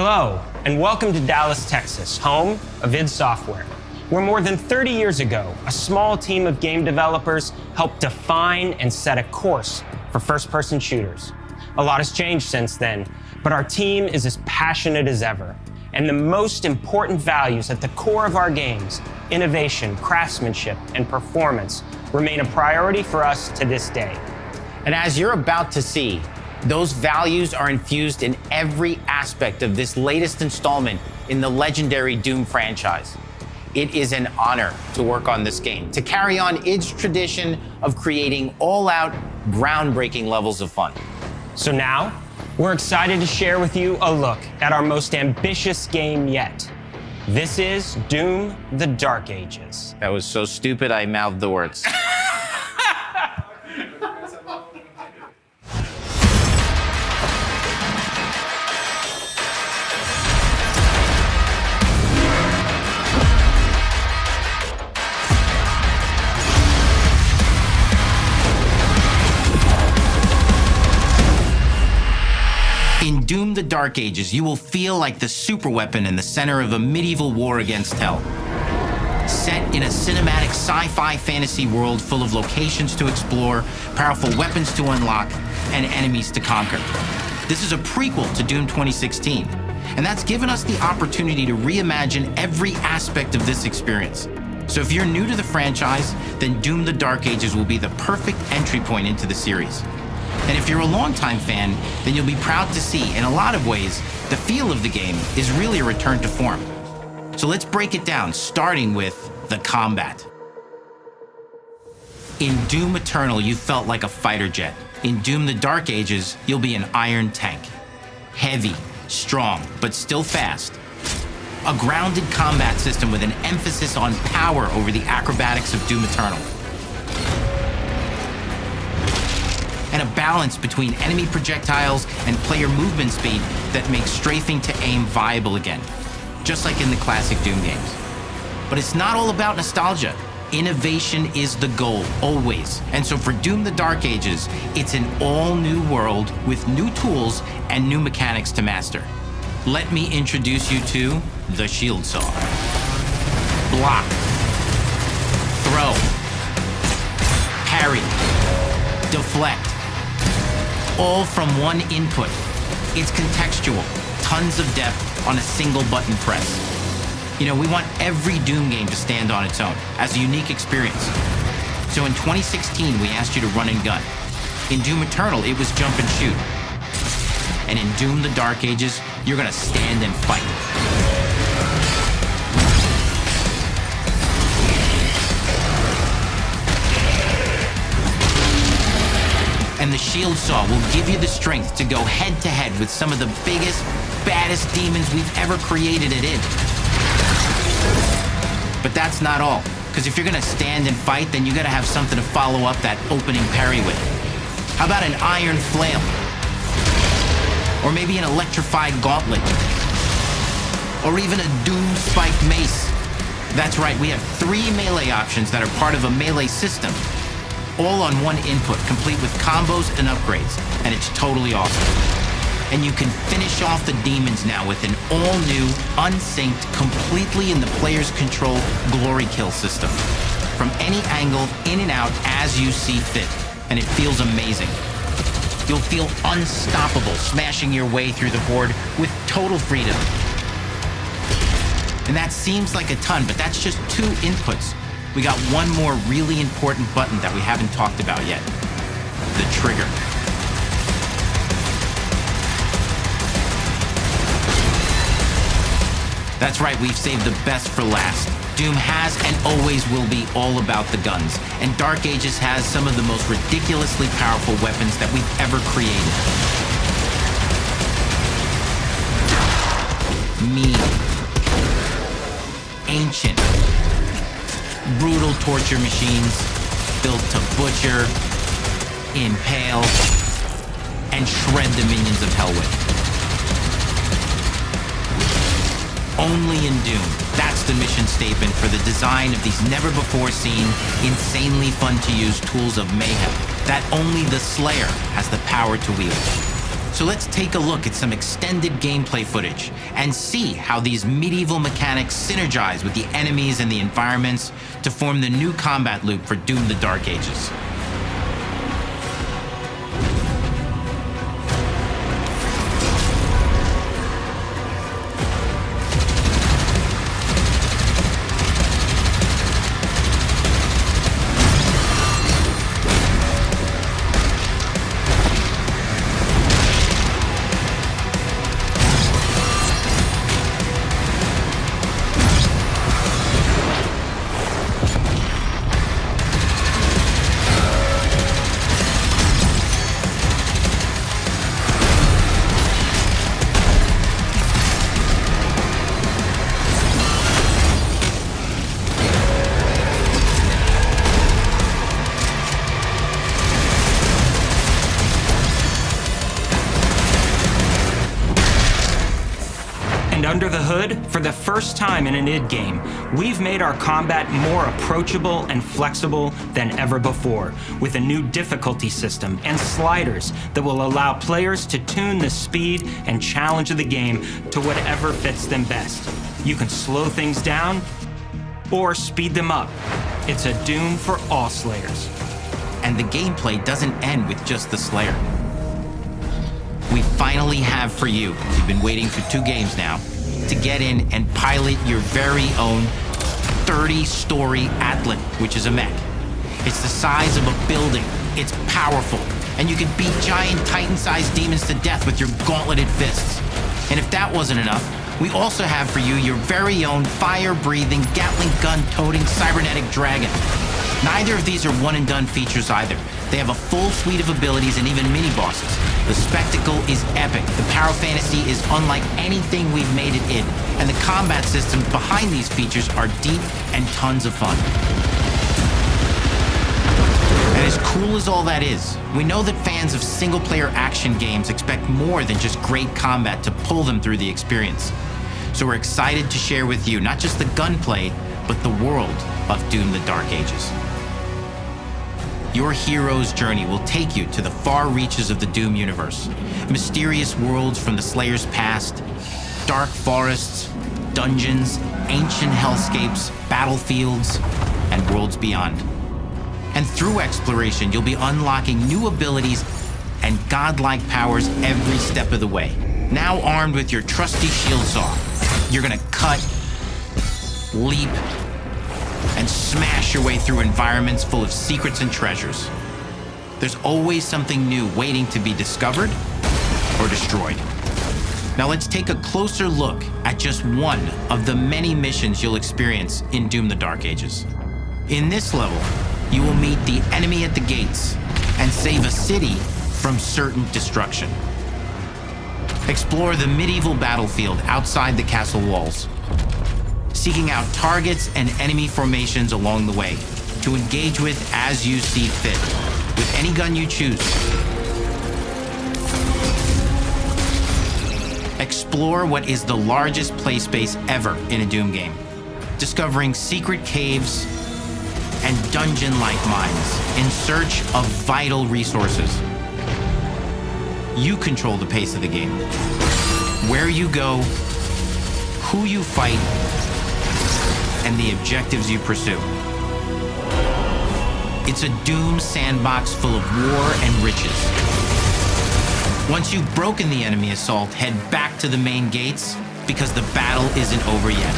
Hello, and welcome to Dallas, Texas, home of id Software, where more than 30 years ago, a small team of game developers helped define and set a course for first-person shooters. A lot has changed since then, but our team is as passionate as ever. And the most important values at the core of our games, innovation, craftsmanship, and performance, remain a priority for us to this day. And as you're about to see, those values are infused in every aspect of this latest installment in the legendary Doom franchise. It is an honor to work on this game, to carry on its tradition of creating all-out, groundbreaking levels of fun. So now, we're excited to share with you a look at our most ambitious game yet. This is Doom: The Dark Ages. That was so stupid, I mouthed the words. In Doom: The Dark Ages, you will feel like the superweapon in the center of a medieval war against hell. Set in a cinematic sci-fi fantasy world full of locations to explore, powerful weapons to unlock, and enemies to conquer. This is a prequel to Doom 2016, and that's given us the opportunity to reimagine every aspect of this experience. So if you're new to the franchise, then Doom: The Dark Ages will be the perfect entry point into the series. And if you're a longtime fan, then you'll be proud to see, in a lot of ways, the feel of the game is really a return to form. So let's break it down, starting with the combat. In Doom Eternal, you felt like a fighter jet. In Doom: The Dark Ages, you'll be an iron tank. Heavy, strong, but still fast. A grounded combat system with an emphasis on power over the acrobatics of Doom Eternal. And a balance between enemy projectiles and player movement speed that makes strafing to aim viable again, just like in the classic Doom games. But it's not all about nostalgia. Innovation is the goal, always. And so for Doom: The Dark Ages, it's an all-new world with new tools and new mechanics to master. Let me introduce you to the shield saw. Block. Throw. Parry. Deflect. All from one input. It's contextual, tons of depth on a single button press. You know, we want every Doom game to stand on its own as a unique experience. So in 2016, we asked you to run and gun. In Doom Eternal, it was jump and shoot. And in Doom: The Dark Ages, you're gonna stand and fight. And the shield saw will give you the strength to go head-to-head with some of the biggest, baddest demons we've ever created at id. But that's not all, because if you're gonna stand and fight, then you gotta have something to follow up that opening parry with. How about an iron flail? Or maybe an electrified gauntlet? Or even a Doom spiked mace? That's right, we have 3 melee options that are part of a melee system. All on one input, complete with combos and upgrades, and it's totally awesome. And you can finish off the demons now with an all-new, unsynced, completely in the player's control glory kill system. From any angle, in and out, as you see fit, and it feels amazing. You'll feel unstoppable smashing your way through the horde with total freedom. And that seems like a ton, but that's just 2 inputs. We got one more really important button that we haven't talked about yet. The trigger. That's right, we've saved the best for last. Doom has and always will be all about the guns, and Dark Ages has some of the most ridiculously powerful weapons that we've ever created. Mean. Ancient. Brutal torture machines built to butcher, impale, and shred the minions of hell with. Only in Doom, that's the mission statement for the design of these never-before-seen, insanely fun-to-use tools of mayhem that only the Slayer has the power to wield. So let's take a look at some extended gameplay footage and see how these medieval mechanics synergize with the enemies and the environments to form the new combat loop for Doom: The Dark Ages. And under the hood, for the first time in an id game, we've made our combat more approachable and flexible than ever before, with a new difficulty system and sliders that will allow players to tune the speed and challenge of the game to whatever fits them best. You can slow things down or speed them up. It's a Doom for all Slayers. And the gameplay doesn't end with just the Slayer. We finally have for you, you've been waiting for 2 games now, to get in and pilot your very own 30-story Atlan, which is a mech. It's the size of a building, it's powerful, and you can beat giant Titan-sized demons to death with your gauntleted fists. And if that wasn't enough, we also have for you your very own fire-breathing, Gatling gun-toting cybernetic dragon. Neither of these are one-and-done features either. They have a full suite of abilities and even mini-bosses. The spectacle is epic. The power fantasy is unlike anything we've made it in. And the combat systems behind these features are deep and tons of fun. And as cool as all that is, we know that fans of single-player action games expect more than just great combat to pull them through the experience. So we're excited to share with you not just the gunplay, but the world of Doom: The Dark Ages. Your hero's journey will take you to the far reaches of the Doom universe. Mysterious worlds from the Slayer's past, dark forests, dungeons, ancient hellscapes, battlefields, and worlds beyond. And through exploration, you'll be unlocking new abilities and godlike powers every step of the way. Now armed with your trusty shield saw, you're gonna cut, leap, and smash your way through environments full of secrets and treasures. There's always something new waiting to be discovered or destroyed. Now let's take a closer look at just one of the many missions you'll experience in Doom: The Dark Ages. In this level, you will meet the enemy at the gates and save a city from certain destruction. Explore the medieval battlefield outside the castle walls, seeking out targets and enemy formations along the way to engage with as you see fit, with any gun you choose. Explore what is the largest play space ever in a Doom game, discovering secret caves and dungeon-like mines in search of vital resources. You control the pace of the game. Where you go, who you fight, and the objectives you pursue. It's a Doom sandbox full of war and riches. Once you've broken the enemy assault, head back to the main gates because the battle isn't over yet.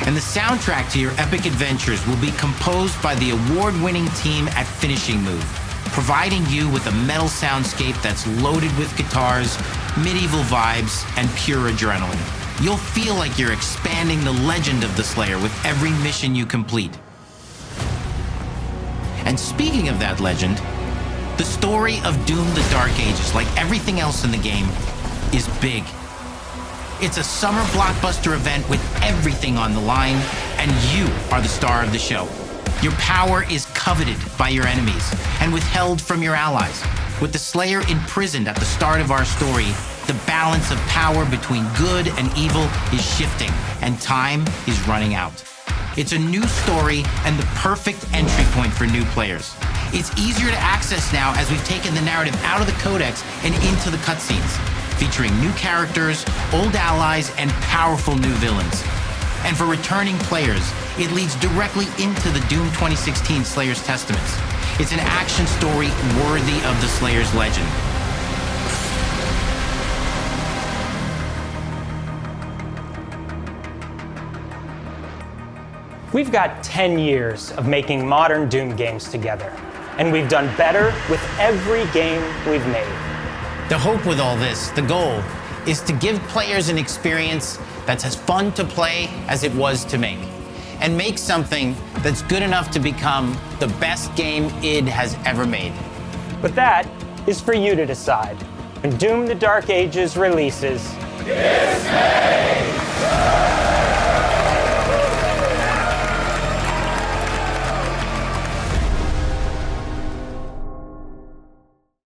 And the soundtrack to your epic adventures will be composed by the award-winning team at Finishing Move, providing you with a metal soundscape that's loaded with guitars, medieval vibes, and pure adrenaline. You'll feel like you're expanding the legend of the Slayer with every mission you complete. And speaking of that legend, the story of Doom: The Dark Ages, like everything else in the game, is big. It's a summer blockbuster event with everything on the line, and you are the star of the show. Your power is coveted by your enemies and withheld from your allies. With the Slayer imprisoned at the start of our story, the balance of power between good and evil is shifting, and time is running out. It's a new story and the perfect entry point for new players. It's easier to access now as we've taken the narrative out of the codex and into the cutscenes, featuring new characters, old allies, and powerful new villains. And for returning players, it leads directly into the Doom 2016 Slayer's Testaments. It's an action story worthy of the Slayer's legend. We've got 10 years of making modern Doom games together, and we've done better with every game we've made. The hope with all this, the goal, is to give players an experience that's as fun to play as it was to make, and make something that's good enough to become the best game id has ever made. But that is for you to decide. When Doom: The Dark Ages releases, Dismay!